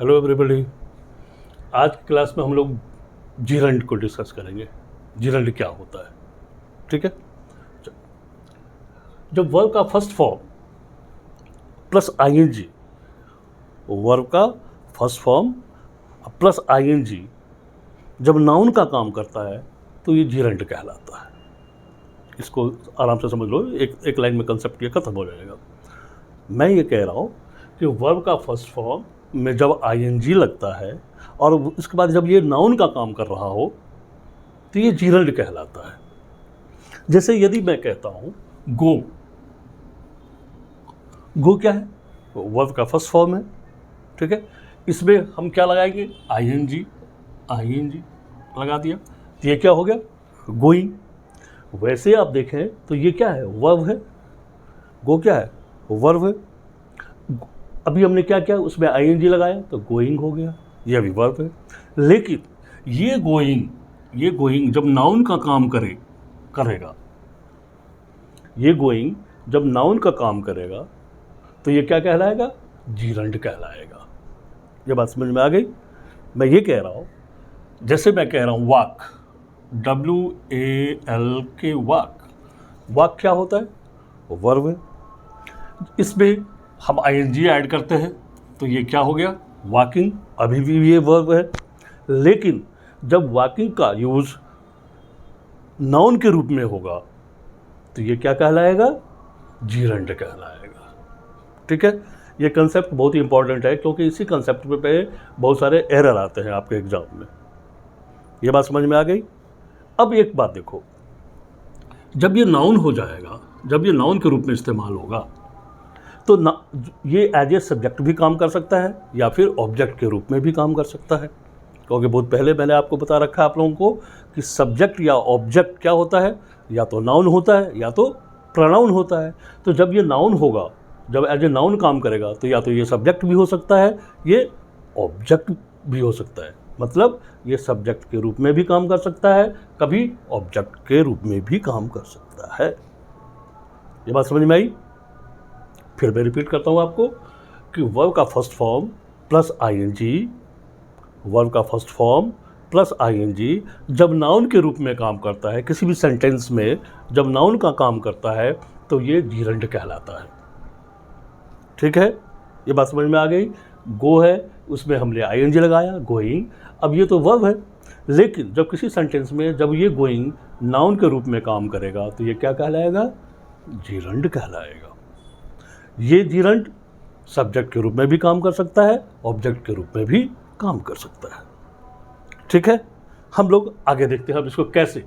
Hello everybody. आज की class में हम लोग जीरंड को डिस्कस करेंगे। जीरंड क्या होता है, ठीक है। जब वर्ब का first form plus ING, verb का फर्स्ट फॉर्म प्लस आईएनजी जब नाउन का काम करता है तो ये जीरंड कहलाता है। इसको आराम से समझ लो, एक लाइन में कंसेप्ट ये खत्म हो जाएगा। मैं ये कह रहा हूँ कि वर्ब का फर्स्ट फॉर्म में जब आईएनजी लगता है और उसके बाद जब ये नाउन का काम कर रहा हो तो ये जीरंड कहलाता है। जैसे यदि मैं कहता हूँ गो, गो क्या है? वर्ब का फर्स्ट फॉर्म है, ठीक है। इसमें हम क्या लगाएंगे? आईएनजी, आईएनजी लगा दिया तो ये क्या हो गया? गोइंग। वैसे आप देखें तो ये क्या है? वर्ब है। गो क्या है? वर्ब है। अभी हमने क्या किया? उसमें आईएनजी लगाया तो गोइंग हो गया, ये अभी वर्ब है। लेकिन ये गोइंग जब नाउन का काम करेगा, ये गोइंग जब नाउन का काम करेगा तो ये क्या कहलाएगा? जीरंड कहलाएगा। ये बात समझ में आ गई? मैं ये कह रहा हूँ, जैसे मैं कह रहा हूँ वाक, WALK, वाक। वाक क्या होता है? वर्ब है। इसमें हम आईएनजी ऐड करते हैं तो ये क्या हो गया? वॉकिंग। अभी भी ये वर्ब है, लेकिन जब वॉकिंग का यूज नाउन के रूप में होगा तो ये क्या कहलाएगा? जीरंड कहलाएगा, ठीक है। ये कंसेप्ट बहुत ही इंपॉर्टेंट है क्योंकि इसी कंसेप्ट पे बहुत सारे एरर आते हैं आपके एग्जाम में। ये बात समझ में आ गई? अब एक बात देखो, जब ये नाउन हो जाएगा, जब ये नाउन के रूप में इस्तेमाल होगा तो ये एज ए सब्जेक्ट भी काम कर सकता है या फिर ऑब्जेक्ट के रूप में भी काम कर सकता है। क्योंकि बहुत पहले मैंने आपको बता रखा है आप लोगों को कि सब्जेक्ट या ऑब्जेक्ट क्या होता है, या तो नाउन होता है या तो प्रोनाउन होता है। तो जब ये नाउन होगा, जब एज ए नाउन काम करेगा तो या तो ये सब्जेक्ट भी हो सकता है, ये ऑब्जेक्ट भी हो सकता है। मतलब ये सब्जेक्ट के रूप में भी काम कर सकता है, कभी ऑब्जेक्ट के रूप में भी काम कर सकता है। ये बात समझ में आई? फिर मैं रिपीट करता हूँ आपको कि वर्ब का first form plus ING, verb का फर्स्ट फॉर्म प्लस आईएनजी जब नाउन के रूप में काम करता है, किसी भी सेंटेंस में जब नाउन का काम करता है तो ये जीरंड कहलाता है, ठीक है। ये बात समझ में आ गई? गो है, उसमें हमने आईएनजी लगाया, गोइंग। अब ये तो वर्ब है, लेकिन जब किसी सेंटेंस में जब ये गोइंग नाउन के रूप में काम करेगा तो ये क्या कहलाएगा? जीरंड कहलाएगा। ये जीरंड सब्जेक्ट के रूप में भी काम कर सकता है, ऑब्जेक्ट के रूप में भी काम कर सकता है, ठीक है। हम लोग आगे देखते हैं अब इसको कैसे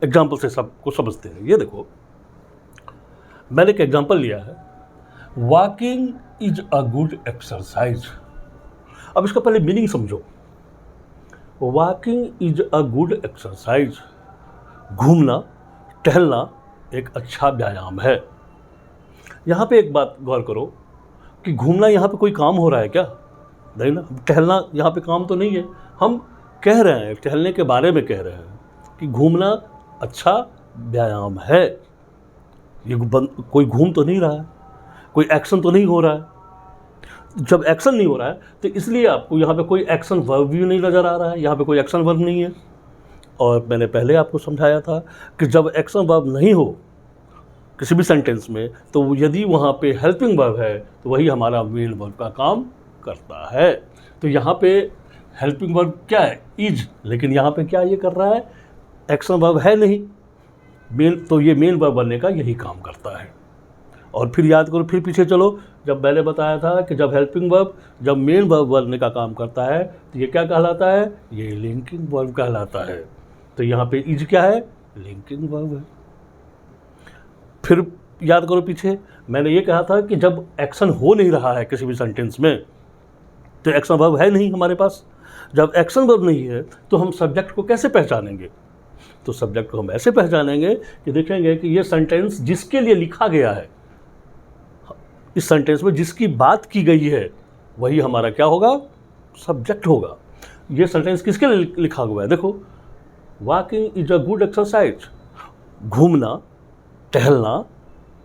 एग्जाम्पल से सबको समझते हैं। ये देखो, मैंने एक एग्जाम्पल लिया है, walking is a good exercise. अब इसका पहले मीनिंग समझो। Walking is a good exercise, घूमना, टहलना एक अच्छा व्यायाम है। यहाँ पे एक बात गौर करो कि घूमना यहाँ पे कोई काम हो रहा है क्या? नहीं ना। टहलना यहाँ पे काम तो नहीं है। हम कह रहे हैं, टहलने के बारे में कह रहे हैं कि घूमना अच्छा व्यायाम है। ये कोई घूम तो नहीं रहा है, कोई एक्शन तो नहीं हो रहा है। जब एक्शन नहीं हो रहा है तो इसलिए आपको यहाँ पे कोई एक्शन वर्ब भी नहीं नज़र आ रहा है। यहाँ पे कोई एक्शन वर्ब नहीं है। और मैंने पहले आपको समझाया था कि जब एक्शन वर्ब नहीं हो किसी भी सेंटेंस में तो यदि वहाँ पे हेल्पिंग वर्ब है तो वही हमारा मेन वर्ब का काम करता है। तो यहाँ पे हेल्पिंग वर्ब क्या है? इज। लेकिन यहाँ पे क्या ये कर रहा है? एक्शन वर्ब है नहीं, मेन। तो ये मेन वर्ब बनने का यही काम करता है। और फिर याद करो, फिर पीछे चलो, जब मैंने बताया था कि जब हेल्पिंग वर्ब जब मेन वर्ब बनने का काम करता है तो ये क्या कहलाता है? ये लिंकिंग वर्ब कहलाता है। तो यहाँ पे इज क्या है? लिंकिंग वर्ब है। फिर याद करो, पीछे मैंने ये कहा था कि जब एक्शन हो नहीं रहा है किसी भी सेंटेंस में तो एक्शन वर्ब है नहीं हमारे पास। जब एक्शन वर्ब नहीं है तो हम सब्जेक्ट को कैसे पहचानेंगे? तो सब्जेक्ट को हम ऐसे पहचानेंगे कि देखेंगे कि ये सेंटेंस जिसके लिए लिखा गया है, इस सेंटेंस में जिसकी बात की गई है वही हमारा क्या होगा? सब्जेक्ट होगा। ये सेंटेंस किसके लिए लिखा हुआ है? देखो, walking is a good exercise, घूमना, टहलना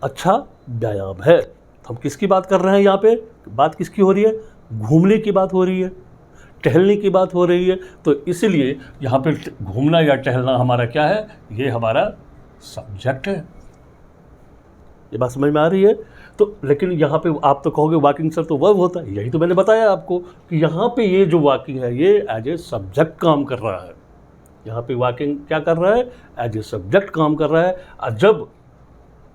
अच्छा व्यायाम है। हम किसकी बात कर रहे हैं? यहाँ पे बात किसकी हो रही है? घूमने की बात हो रही है, टहलने की बात हो रही है, तो इसलिए यहाँ पे घूमना या टहलना हमारा क्या है, ये हमारा सब्जेक्ट है। ये बात समझ में आ रही है? तो लेकिन यहाँ पे आप तो कहोगे वॉकिंग सर तो वर्ब होता है, यही तो मैंने बताया आपको कि यहाँ पे ये जो वॉकिंग है ये एज ए सब्जेक्ट काम कर रहा है। यहाँ पे वॉकिंग क्या कर रहा है, एज ए सब्जेक्ट काम कर रहा है। और जब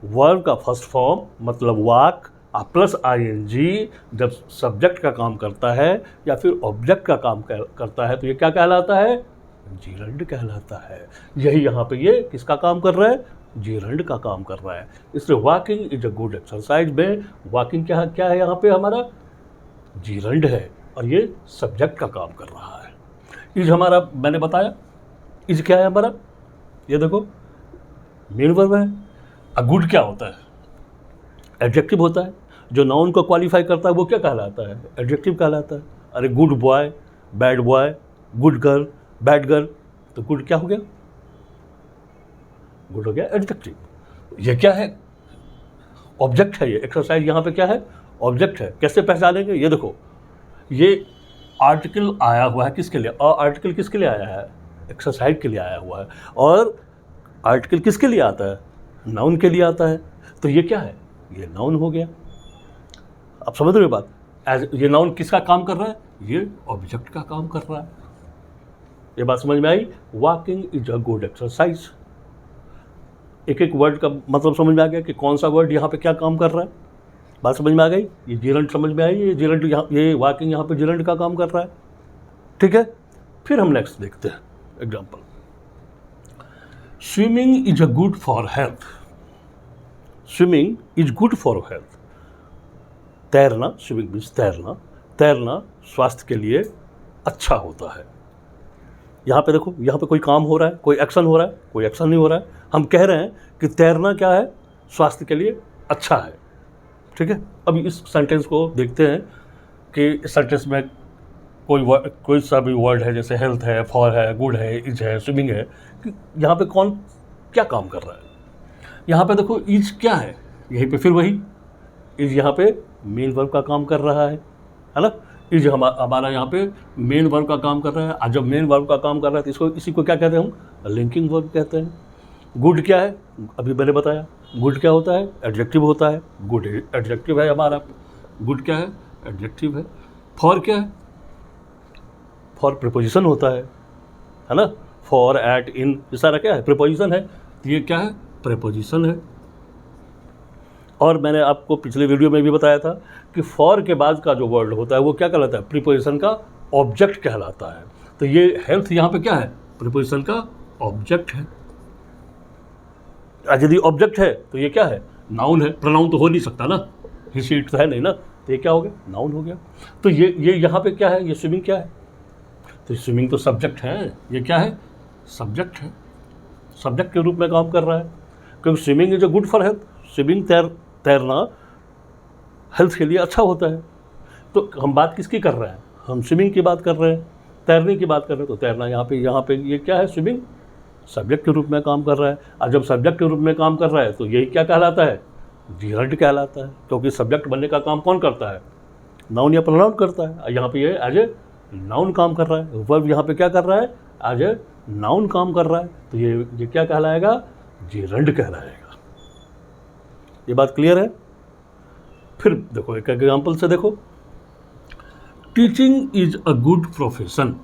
वर्ब का फर्स्ट फॉर्म मतलब वॉक प्लस आईएनजी जब सब्जेक्ट का काम करता है या फिर ऑब्जेक्ट का काम करता है तो ये क्या कहलाता है, जीरंड कहलाता है। यही यहाँ पे ये किसका काम कर रहा है, जीरंड का काम कर रहा है। इसलिए walking is a good exercise में वॉकिंग क्या क्या है, यहाँ पे हमारा जीरंड है और ये सब्जेक्ट का काम कर रहा है। इज हमारा मैंने बताया, इज क्या है हमारा, ये देखो मेन वर्ब है। अ गुड क्या होता है, एडजेक्टिव होता है। जो नाउन को क्वालिफाई करता है वो क्या कहलाता है, एडजेक्टिव कहलाता है। अरे good boy, bad boy, good girl, bad girl, तो गुड क्या हो गया, गुड हो गया एडजेक्टिव। ये क्या है, ऑब्जेक्ट है। ये एक्सरसाइज यहाँ पे क्या है, ऑब्जेक्ट है। कैसे पहचानेंगे, ये देखो ये आर्टिकल आया हुआ है किसके लिए, और आर्टिकल किसके लिए आया है, एक्सरसाइज के लिए आया हुआ है। और आर्टिकल किसके लिए आता है, नाउन के लिए आता है। तो ये क्या है, ये नाउन हो गया। आप समझ रहे हो बात, एज ये नाउन किसका काम कर रहा है, ये ऑब्जेक्ट का काम कर रहा है। ये बात समझ में आई, walking is a good exercise. एक एक वर्ड का मतलब समझ में आ गया कि कौन सा वर्ड यहाँ पे क्या काम कर रहा है। बात समझ में आ गई, ये जीरंड समझ में आई, ये जीरंड यहाँ, ये वॉकिंग यहाँ पे जीरंड का काम कर रहा है। ठीक है, फिर हम नेक्स्ट देखते हैं example. Swimming is a good for health. Swimming is good for health. तैरना, स्विमिंग मीन्स तैरना, तैरना स्वास्थ्य के लिए अच्छा होता है। यहाँ पे देखो, यहाँ पे कोई काम हो रहा है, कोई एक्शन हो रहा है, कोई एक्शन नहीं हो रहा है। हम कह रहे हैं कि तैरना क्या है, स्वास्थ्य के लिए अच्छा है। ठीक है, अब इस सेंटेंस को देखते हैं कि इस सेंटेंस में कोई सा भी वर्ड है, जैसे हेल्थ है, फॉर है, गुड है, इज है, स्विमिंग है, कि यहाँ पे कौन क्या काम कर रहा है। यहाँ पे देखो इज क्या है, यहीं पे फिर वही इज यहाँ पे मेन वर्ब का काम कर रहा है ना। इज हमारा यहाँ पे मेन वर्ब का काम कर रहा है। और जब मेन वर्ब का काम कर रहा है तो इसको इसी को क्या कहते हैं हम, लिंकिंग वर्ब कहते हैं। गुड क्या है, अभी मैंने बताया, गुड क्या होता है, एडजेक्टिव होता है। गुड एडजेक्टिव है हमारा, गुड क्या है, एडजेक्टिव है। फॉर क्या है, फॉर प्रीपोजिशन होता है ना। फॉर, एट, इन, ये सारा क्या है, प्रीपोजिशन है। तो ये क्या है, प्रीपोजिशन है। और मैंने आपको पिछले वीडियो में भी बताया था कि फॉर के बाद का जो वर्ड होता है वो क्या कहलाता है, प्रीपोजिशन का ऑब्जेक्ट कहलाता है। तो ये हेल्थ यहाँ पे क्या है, प्रीपोजिशन का ऑब्जेक्ट है। यदि ऑब्जेक्ट है तो ये क्या है, नाउन है। प्रोनाउन तो हो नहीं सकता ना, हिस्ट्री तो है नहीं ना, तो ये क्या हो गया, नाउन हो गया। तो ये यहाँ पे क्या है, ये स्विमिंग क्या है, तो स्विमिंग तो सब्जेक्ट है। ये क्या है, सब्जेक्ट है, सब्जेक्ट के रूप में काम कर रहा है, क्योंकि swimming is a good for health. Swimming तैरना हेल्थ के लिए अच्छा होता है। तो हम बात किसकी कर रहे हैं, हम स्विमिंग की बात कर रहे हैं, तैरने की बात कर रहे हैं। तो तैरना यहाँ पे ये क्या है, स्विमिंग सब्जेक्ट के रूप में काम कर रहा है। और जब सब्जेक्ट के रूप में काम कर रहा है तो यही क्या कहलाता है, जीरंड कहलाता है। क्योंकि सब्जेक्ट बनने का काम कौन करता है, नाउन या प्रोनाउन करता है। यहाँ पे ये एज ए नाउन काम कर रहा है। वर्ब यहाँ पे क्या कर रहा है, एज ए नाउन काम कर रहा है। तो ये क्या कहलाएगा, जीरंड कहलाएगा। ये बात क्लियर है। फिर देखो एक एग्जाम्पल से देखो, teaching is a good profession.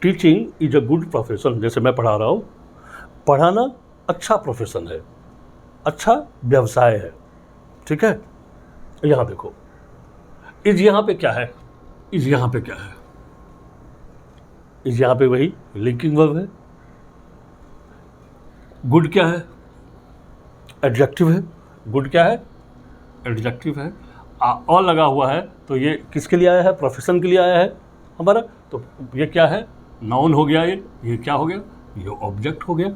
Teaching is a good profession, जैसे मैं पढ़ा रहा हूँ, पढ़ाना अच्छा प्रोफेशन है, अच्छा व्यवसाय है। ठीक है, यहाँ देखो इज यहाँ पे क्या है, इज यहाँ पे क्या है, इज यहाँ पे वही लिंकिंग वर्ब है। गुड क्या है, एडजेक्टिव है। गुड क्या है, एडजेक्टिव है। और लगा हुआ है तो ये किसके लिए आया है, प्रोफेशन के लिए आया है हमारा। तो ये क्या है, नाउन हो गया। ये क्या हो गया, ये ऑब्जेक्ट हो गया।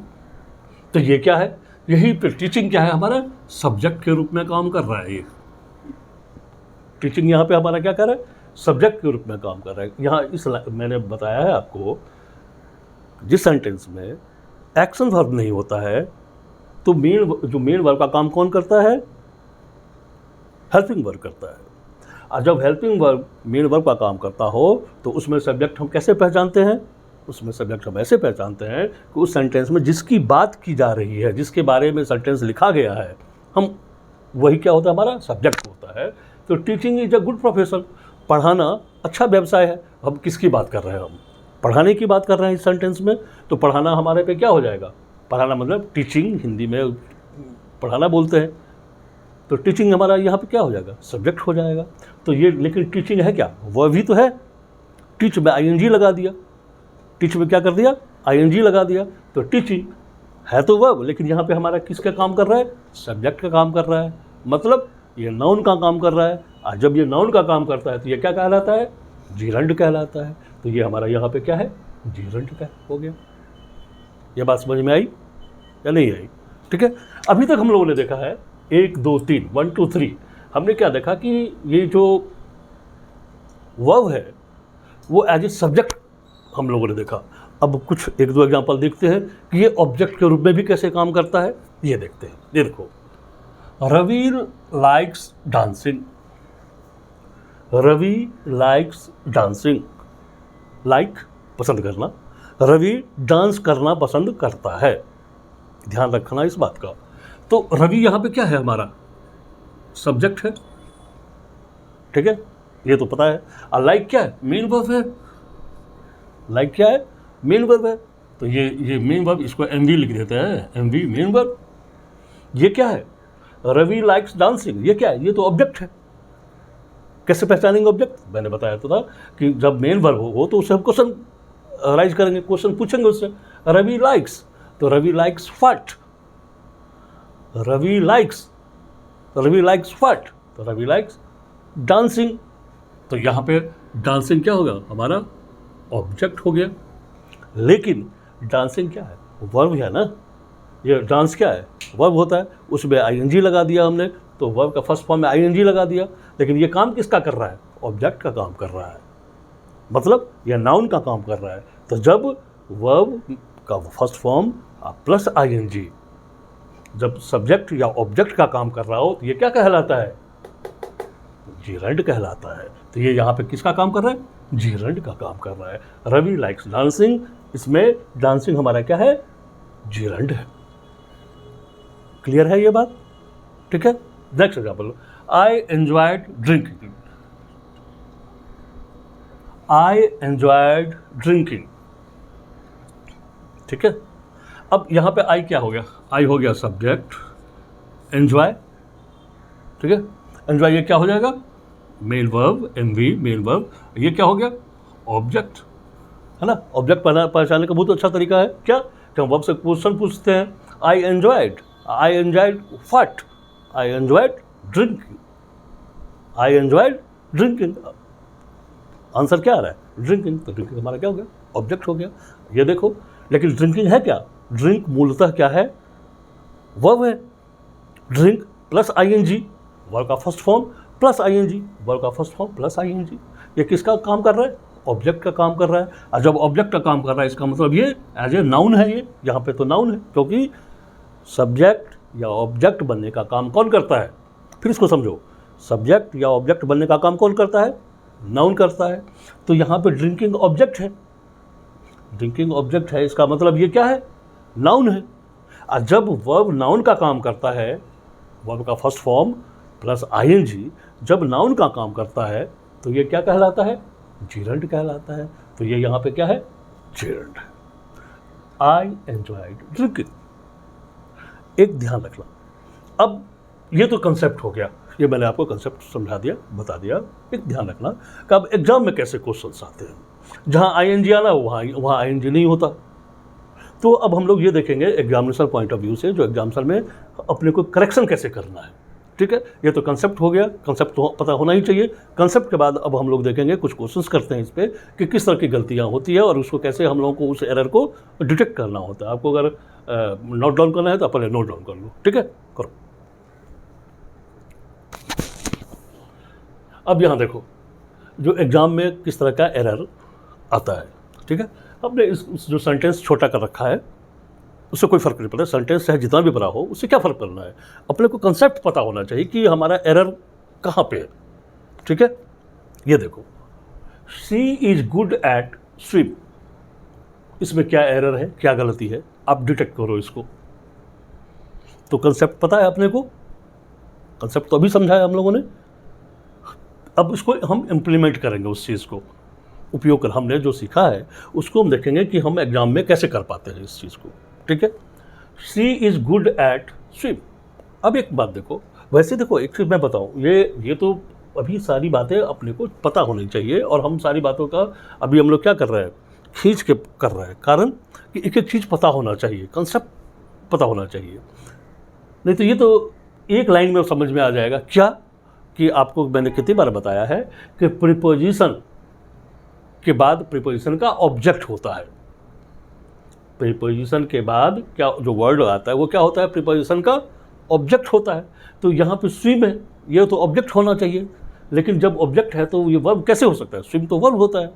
तो ये क्या है, यही पे टीचिंग क्या है हमारा, सब्जेक्ट के रूप में काम कर रहा है। ये टीचिंग यहाँ पे हमारा क्या कर रहा है, सब्जेक्ट के रूप में काम कर रहा है। यहाँ इस मैंने बताया है आपको, जिस सेंटेंस में एक्शन वर्ब नहीं होता है तो मेन वर्ब का काम कौन करता है, हेल्पिंग वर्ब करता है। और जब हेल्पिंग वर्ब मेन वर्ब का काम करता हो तो उसमें सब्जेक्ट हम कैसे पहचानते हैं? उसमें सब्जेक्ट हम ऐसे पहचानते हैं कि उस सेंटेंस में जिसकी बात की जा रही है, जिसके बारे में सेंटेंस लिखा गया है, हम वही क्या होता है, हमारा सब्जेक्ट होता है। तो teaching is a good profession, पढ़ाना अच्छा व्यवसाय है। हम किसकी बात कर रहे हैं? हम पढ़ाने की बात कर रहे हैं इस सेंटेंस में। तो पढ़ाना हमारे पे क्या हो जाएगा? पढ़ाना मतलब टीचिंग, हिंदी में पढ़ाना बोलते हैं। तो टीचिंग हमारा यहाँ पे क्या हो जाएगा? सब्जेक्ट हो जाएगा। तो ये लेकिन टीचिंग है क्या? वह भी तो है। टीच में आईएनजी लगा दिया, टीच में क्या कर दिया? आईएनजी लगा दिया। तो टीचिंग है तो वर्ब, लेकिन यहाँ पे हमारा किसका काम कर रहा है? सब्जेक्ट का काम कर रहा है। मतलब ये नाउन का काम कर रहा है। और जब ये नाउन का काम करता है तो ये क्या कहलाता है? जीरंड कहलाता है। तो ये हमारा यहाँ पे क्या है? जीरंड का हो गया। ये बात समझ में आई या नहीं आई? ठीक है। अभी तक हम लोगों ने देखा है 1 2 3 1 2 3। हमने क्या देखा कि ये जो वर्ब है वो एज ए सब्जेक्ट हम लोगों ने देखा। अब कुछ 1 2 एग्जांपल देखते हैं कि ये ऑब्जेक्ट के रूप में भी कैसे काम करता है। ये देखते हैं। ये देखो, Ravi likes dancing. Ravi likes dancing, like पसंद करना, रवि डांस करना पसंद करता है। ध्यान रखना इस बात का। तो रवि यहाँ पे क्या है? हमारा सब्जेक्ट है। ठीक है, ये तो पता है। और लाइक क्या है? मेन वर्ब है। लाइक क्या है? मेन वर्ब है। तो ये मेन वर्ब, इसको एमवी लिख देते हैं, एमवी मेन वर्ब। ये क्या है? Ravi likes dancing. ये क्या है? ये तो ऑब्जेक्ट है। कैसे पहचानेंगे ऑब्जेक्ट? मैंने बताया तो था कि जब मेन वर्ब हो तो उससे हम क्वेश्चन राइज करेंगे, क्वेश्चन पूछेंगे उससे। रवि लाइक्स, तो Ravi likes what? Ravi likes, तो रवि लाइक्स व्हाट? तो रवि लाइक्स डांसिंग। तो यहाँ पे डांसिंग क्या होगा? हमारा ऑब्जेक्ट हो गया। लेकिन डांसिंग क्या है? वर्ब है ना। ये डांस क्या है? वर्ब होता है। उसमें आईएनजी लगा दिया हमने, तो वर्ब का फर्स्ट फॉर्म में आईएनजी लगा दिया। लेकिन ये काम किसका कर रहा है? ऑब्जेक्ट का काम कर रहा है। मतलब यह नाउन का काम कर रहा है। तो जब वर्ब का फर्स्ट फॉर्म प्लस आईएनजी जब सब्जेक्ट या ऑब्जेक्ट का काम कर रहा हो तो ये क्या कहलाता है? जीरंड कहलाता है। तो ये यहाँ पे किसका काम कर रहा है? जीरंड का काम कर रहा है। रवि लाइक्स डांसिंग, इसमें डांसिंग हमारा क्या है? जीरंड है। क्लियर है ये बात? ठीक है। Next example, I enjoyed drinking. I enjoyed drinking. ठीक है। अब यहाँ पे आई क्या हो गया? आई हो गया सब्जेक्ट, एंजॉय। ठीक है। एंजॉय ये क्या हो जाएगा? Main verb, MV main verb. ये क्या हो गया? ऑब्जेक्ट, है ना। ऑब्जेक्ट पहचानने का बहुत अच्छा तरीका है क्या? कि हम वर्ब से क्वेश्चन पूछते हैं। I enjoyed, I enjoyed what? I enjoyed drinking. I enjoyed drinking. Answer क्या आ रहा है? ड्रिंकिंग। तो ड्रिंकिंग हमारा क्या हो गया? ऑब्जेक्ट हो गया। ये देखो, लेकिन ड्रिंकिंग है क्या? ड्रिंक मूलतः क्या है? वर्ब है। ड्रिंक प्लस आईएनजी, वर्ब का first form plus ING, verb का फर्स्ट फॉर्म प्लस आईएनजी। ये किसका काम कर रहा है? ऑब्जेक्ट का काम कर रहा है। और जब ऑब्जेक्ट का काम कर रहा है इसका मतलब ये एज ए नाउन है। ये यहाँ पे तो नाउन है, क्योंकि सब्जेक्ट या ऑब्जेक्ट बनने का काम कौन करता है? फिर इसको समझो, सब्जेक्ट या ऑब्जेक्ट बनने का काम कौन करता है? नाउन करता है। तो यहाँ पे ड्रिंकिंग ऑब्जेक्ट है। ड्रिंकिंग ऑब्जेक्ट है, इसका मतलब ये क्या है? नाउन है। और जब वर्ब नाउन का काम करता है, वर्ब का फर्स्ट फॉर्म प्लस आईएनजी जब नाउन का काम करता है तो ये क्या कहलाता है? जीरंड कहलाता है। तो ये यहाँ पे क्या है? जीरंड। I enjoyed drinking. एक ध्यान रखना, अब ये तो कंसेप्ट हो गया, ये मैंने आपको कंसेप्ट समझा दिया, बता दिया। एक ध्यान रखना कि अब एग्जाम में कैसे क्वेश्चंस आते हैं। जहाँ आईएनजी आना वहाँ आईएनजी नहीं होता। तो अब हम लोग ये देखेंगे एग्जामिनेशन पॉइंट ऑफ व्यू से, जो एग्जामिनेशन में अपने को करेक्शन कैसे करना है। ठीक है, ये तो कंसेप्ट हो गया, कंसेप्ट तो पता होना ही चाहिए। कंसेप्ट के बाद अब हम लोग देखेंगे, कुछ क्वेश्चंस करते हैं इस पर कि किस तरह की गलतियाँ होती है और उसको कैसे हम लोगों को उस एरर को डिटेक्ट करना होता है। आपको अगर नोट डाउन करना है तो पहले नोट डाउन कर लो। ठीक है, करो। अब यहाँ देखो, जो एग्ज़ाम में किस तरह का एरर आता है। ठीक है, हमने इस जो सेंटेंस छोटा कर रखा है उससे कोई फ़र्क नहीं पड़ता। सेंटेंस चाहे जितना भी बड़ा हो, उससे क्या फ़र्क पड़ना है? अपने को कंसेप्ट पता होना चाहिए कि हमारा एरर कहाँ पे है। ठीक है, ये देखो, she is good at swim, इसमें क्या एरर है, क्या गलती है, आप डिटेक्ट करो इसको। तो कंसेप्ट पता है अपने को, कंसेप्ट तो अभी समझाया हम लोगों ने, अब इसको हम इम्प्लीमेंट करेंगे, उस चीज़ को उपयोग कर, हमने जो सीखा है उसको हम देखेंगे कि हम एग्जाम में कैसे कर पाते हैं इस चीज़ को। ठीक है, she is good at swim. अब एक बात देखो, वैसे देखो एक चीज़ मैं बताऊँ, ये तो अभी सारी बातें अपने को पता होनी चाहिए, और हम सारी बातों का अभी हम लोग क्या कर रहे हैं, खींच के कर रहे हैं, कारण कि एक एक चीज़ पता होना चाहिए, कंसेप्ट पता होना चाहिए, नहीं तो ये तो एक लाइन में समझ में आ जाएगा। क्या कि आपको मैंने कितनी बार बताया है कि प्रीपोजिशन के बाद प्रीपोजिशन का ऑब्जेक्ट होता है, प्रीपोजिशन के बाद क्या जो वर्ड आता है वो क्या होता है, प्रीपोजिशन का ऑब्जेक्ट होता है। तो यहाँ पे स्विम है, ये तो ऑब्जेक्ट होना चाहिए, लेकिन जब ऑब्जेक्ट है तो ये वर्ब कैसे हो सकता है, स्विम तो वर्ब होता है।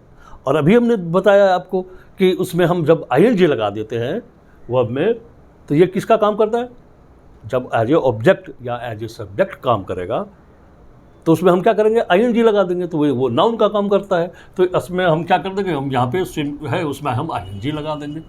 और अभी हमने बताया आपको कि उसमें हम जब आईएनजी लगा देते हैं वर्ब में, तो ये किसका काम करता है, जब एज ए ऑब्जेक्ट या एज ए सब्जेक्ट काम करेगा तो उसमें हम क्या करेंगे, आईएनजी लगा देंगे, तो वो नाउन का काम करता है। तो इसमें हम क्या कर देंगे, हम यहाँ पे स्विम है उसमें हम आईएनजी लगा देंगे।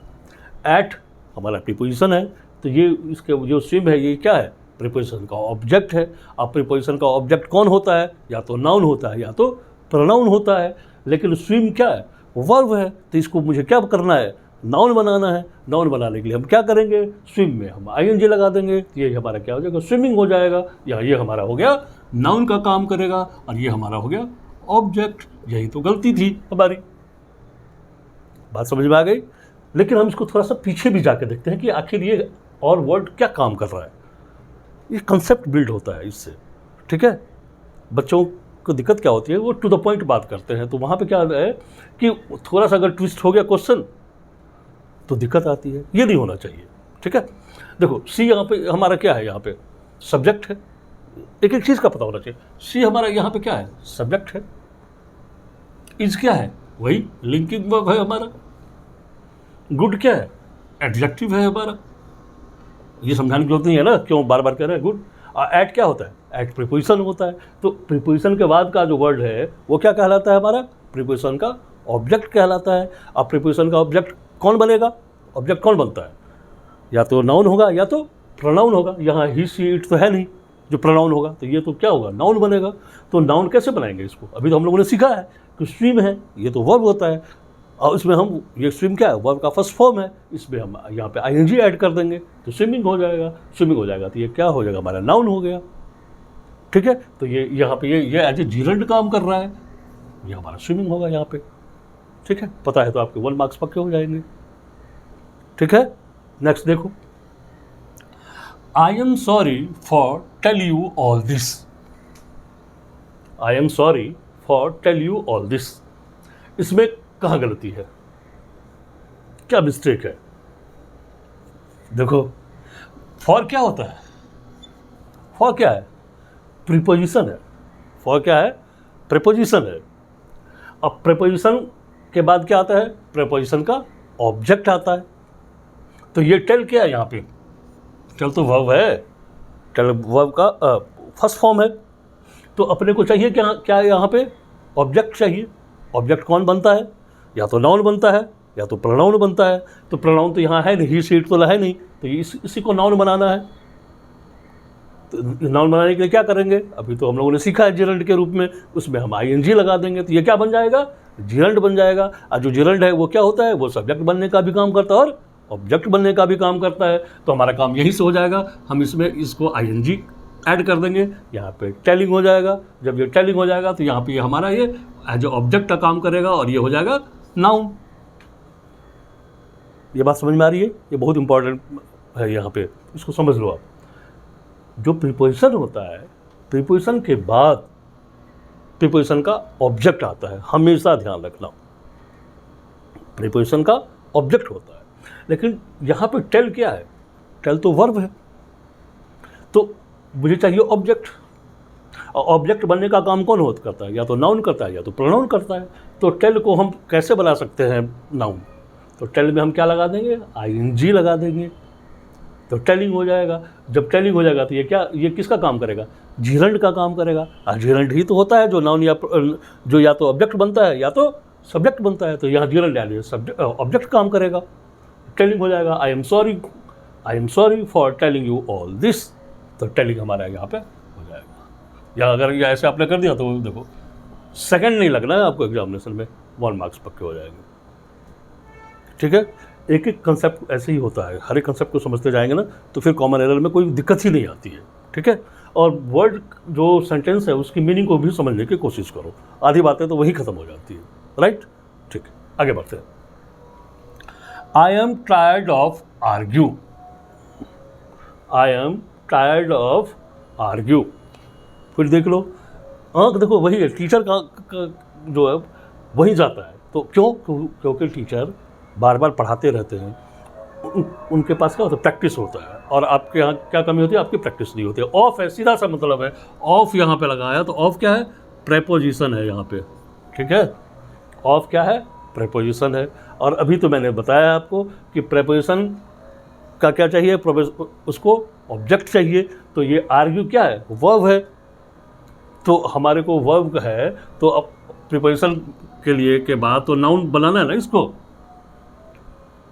एट हमारा प्रीपोजिशन है, तो ये इसके जो स्विम है ये क्या है, प्रीपोजिशन का ऑब्जेक्ट है। अब प्रीपोजिशन का ऑब्जेक्ट कौन होता है, या तो नाउन होता है या तो प्रोनाउन होता है, लेकिन स्विम क्या है, वर्ब है। तो इसको मुझे क्या करना है, नाउन बनाना है। नाउन बनाने के लिए हम क्या करेंगे, स्विम में हम आईएनजी लगा देंगे, ये हमारा क्या हो जाएगा, स्विमिंग हो जाएगा, या ये हमारा हो गया नाउन का काम करेगा, और ये हमारा हो गया ऑब्जेक्ट। यही तो गलती थी हमारी, बात समझ में आ गई। लेकिन हम इसको थोड़ा सा पीछे भी जाके देखते हैं कि आखिर ये और वर्ड क्या काम कर रहा है, ये कंसेप्ट बिल्ड होता है इससे। ठीक है, बच्चों को दिक्कत क्या होती है, वो टू द पॉइंट बात करते हैं, तो वहाँ पे क्या है कि थोड़ा सा अगर ट्विस्ट हो गया क्वेश्चन तो दिक्कत आती है, ये नहीं होना चाहिए। ठीक है, देखो सी यहाँ पे हमारा क्या है, यहाँ पे सब्जेक्ट है, एक एक चीज़ का पता होना चाहिए। सी हमारा यहाँ पे क्या है, सब्जेक्ट है। इज क्या है, वही लिंकिंग वर्ब है हमारा। गुड क्या है, एडजेक्टिव है हमारा। ये समझाने की जरूरत नहीं है ना, क्यों बार बार कह रहे हैं गुड। एट क्या होता है, एट प्रीपोजिशन होता है। तो प्रीपोजिशन के बाद का जो वर्ड है वो क्या कहलाता है, हमारा प्रीपोजिशन का ऑब्जेक्ट कहलाता है। अब प्रीपोजिशन का ऑब्जेक्ट कौन बनेगा, ऑब्जेक्ट कौन बनता है, या तो नाउन होगा या तो प्रोनाउन होगा। यहाँ ही सी इट तो है नहीं जो प्रोनाउन होगा, तो ये तो क्या होगा, नाउन बनेगा। तो नाउन कैसे बनाएंगे इसको, अभी तो हम लोगों ने सीखा है कि स्विम है, ये तो वर्ब होता है, और इसमें हम ये स्विम क्या है, वर्ब का फर्स्ट फॉर्म है, इसमें हम यहाँ पे आईएनजी ऐड कर देंगे तो स्विमिंग हो जाएगा। स्विमिंग हो जाएगा तो ये क्या हो जाएगा, हमारा नाउन हो गया। ठीक है, तो ये यहाँ पे ये एज ए जीरंड काम कर रहा है, ये हमारा स्विमिंग होगा यहाँ पे। ठीक है, पता है तो आपके 1 मार्क्स पक्के हो जाएंगे। ठीक है, नेक्स्ट देखो, I am sorry for tell you all this. I am sorry for tell you all this, इसमें कहाँ गलती है, क्या मिस्टेक है। देखो फॉर क्या होता है, फॉर क्या है, प्रीपोजिशन है। फॉर क्या है, प्रीपोजिशन है। अब प्रीपोजिशन के बाद क्या आता है, प्रीपोजिशन का ऑब्जेक्ट आता है। तो ये टेल क्या है, यहाँ पे टेल तो वर्ब है, टेल वर्ब का फर्स्ट फॉर्म है। तो अपने को चाहिए क्या, क्या यहाँ पे ऑब्जेक्ट चाहिए। ऑब्जेक्ट कौन बनता है, या तो नाउन बनता है या तो प्रोनाउन बनता है। तो प्रोनाउन तो यहाँ है नहीं, ही सीट तो है नहीं, तो इसी को नाउन बनाना है। तो नाउन बनाने के लिए क्या करेंगे, अभी तो हम लोगों ने सीखा है जिरंड के रूप में, उसमें हम आईएनजी लगा देंगे तो ये क्या बन जाएगा, जिरंड बन जाएगा। और जो जिरंड है वो क्या होता है, वो सब्जेक्ट बनने का भी काम करता है और ऑब्जेक्ट बनने का भी काम करता है। तो हमारा काम यहीं से हो जाएगा, हम इसमें इसको आईएनजी ऐड कर देंगे, यहाँ पे टेलिंग हो जाएगा। जब ये टेलिंग हो जाएगा तो यहाँ पे हमारा ये एज ऑब्जेक्ट का काम करेगा और ये हो जाएगा नाउन। ये बात समझ में आ रही है, ये बहुत इंपॉर्टेंट है, यहाँ पे इसको समझ लो आप। जो प्रीपोजिशन होता है, प्रीपोजिशन के बाद प्रीपोजिशन का ऑब्जेक्ट आता है, हमेशा ध्यान रखना, प्रीपोजिशन का ऑब्जेक्ट होता है। लेकिन यहाँ पे टेल क्या है, टेल तो वर्ब है, तो मुझे चाहिए ऑब्जेक्ट। और ऑब्जेक्ट बनने का काम कौन होता करता है, या तो नाउन करता है या तो प्रोनाउन करता है। तो टेल को हम कैसे बना सकते हैं नाउन, तो टेल में हम क्या लगा देंगे, आईएनजी लगा देंगे। तो टेलिंग हो जाएगा। जब टेलिंग हो जाएगा तो ये किसका काम करेगा? जीरंड का काम करेगा। जीरंड ही तो होता है जो नाउन या तो ऑब्जेक्ट बनता है या तो सब्जेक्ट बनता है। तो यहाँ जीरंड यानी सब्जेक्ट ऑब्जेक्ट काम करेगा, टेलिंग हो जाएगा। आई am sorry for telling you all this. तो टेलिंग हमारा यहाँ पे हो जाएगा। या अगर ये ऐसे आपने कर दिया तो देखो सेकंड नहीं लगना है आपको एग्जामिनेशन में, 1 मार्क्स पक्के हो जाएंगे। ठीक है, एक एक कंसेप्ट ऐसे ही होता है, हर एक कंसेप्ट को समझते जाएंगे ना तो फिर कॉमन एरर में कोई दिक्कत ही नहीं आती है। ठीक है, और वर्ड जो सेंटेंस है उसकी मीनिंग को भी समझने की कोशिश करो, आधी बातें तो वही खत्म हो जाती है। राइट, ठीक है, आगे बढ़ते हैं। I am tired of argue. I am tired of argue. फिर देख लो, देखो वही है, टीचर का जो है वही जाता है। तो क्योंकि टीचर बार बार पढ़ाते रहते हैं, उनके पास क्या होता है, प्रैक्टिस होता है। और आपके यहाँ क्या कमी होती है, आपकी प्रैक्टिस नहीं होती है। ऑफ है, सीधा सा मतलब है, ऑफ यहाँ पे लगाया तो ऑफ क्या है, प्रेपोजिशन है यहाँ पे। ठीक है, ऑफ क्या है, प्रेपोजिशन है। और अभी तो मैंने बताया आपको कि प्रेपोजिशन का क्या चाहिए, उसको ऑब्जेक्ट चाहिए। तो ये आर्ग्यू क्या है, वर्ब है। तो हमारे को वर्ब है, तो अब प्रीपोजिशन के लिए के बाद तो नाउन बनाना है ना,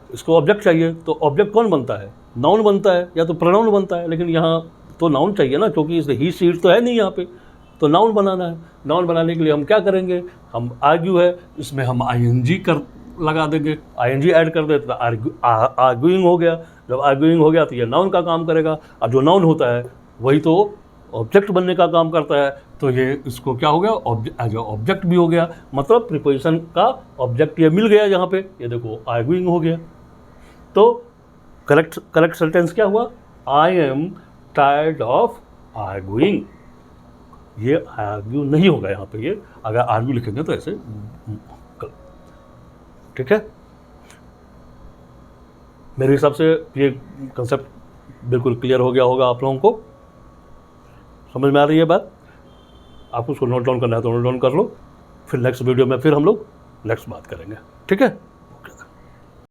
इसको ऑब्जेक्ट चाहिए। तो ऑब्जेक्ट कौन बनता है, नाउन बनता है या तो प्रोनाउन बनता है। लेकिन यहाँ तो नाउन चाहिए ना, क्योंकि इस ही सीट तो है नहीं यहाँ पे, तो नाउन बनाना है। नाउन बनाने के लिए हम क्या करेंगे, हम आर्ग्यू है, इसमें हम आईएनजी लगा देंगे, आईएनजी ऐड कर देते, आर्ग्यूइंग हो गया। जब आर्ग्यूइंग हो गया तो ये नाउन का काम करेगा, और जो नाउन होता है वही तो ऑब्जेक्ट बनने का काम करता है। तो ये इसको क्या हो गया, ऑब्जेक्ट भी हो गया। मतलब प्रीपोजिशन का ऑब्जेक्ट ये मिल गया यहाँ पे, ये देखो आर्ग्यूइंग हो गया। तो करेक्ट सेंटेंस क्या हुआ, I am tired of arguing. ये आर्ग्यू नहीं होगा यहाँ पे, ये अगर आर्ग्यू लिखेंगे तो ऐसे। ठीक है, मेरे हिसाब से ये कंसेप्ट बिल्कुल क्लियर हो गया होगा आप लोगों को, समझ में आ रही है बात। आपको उसको नोट डाउन करना है तो नोट डाउन कर लो, फिर नेक्स्ट वीडियो में फिर हम लोग नेक्स्ट बात करेंगे। ठीक है।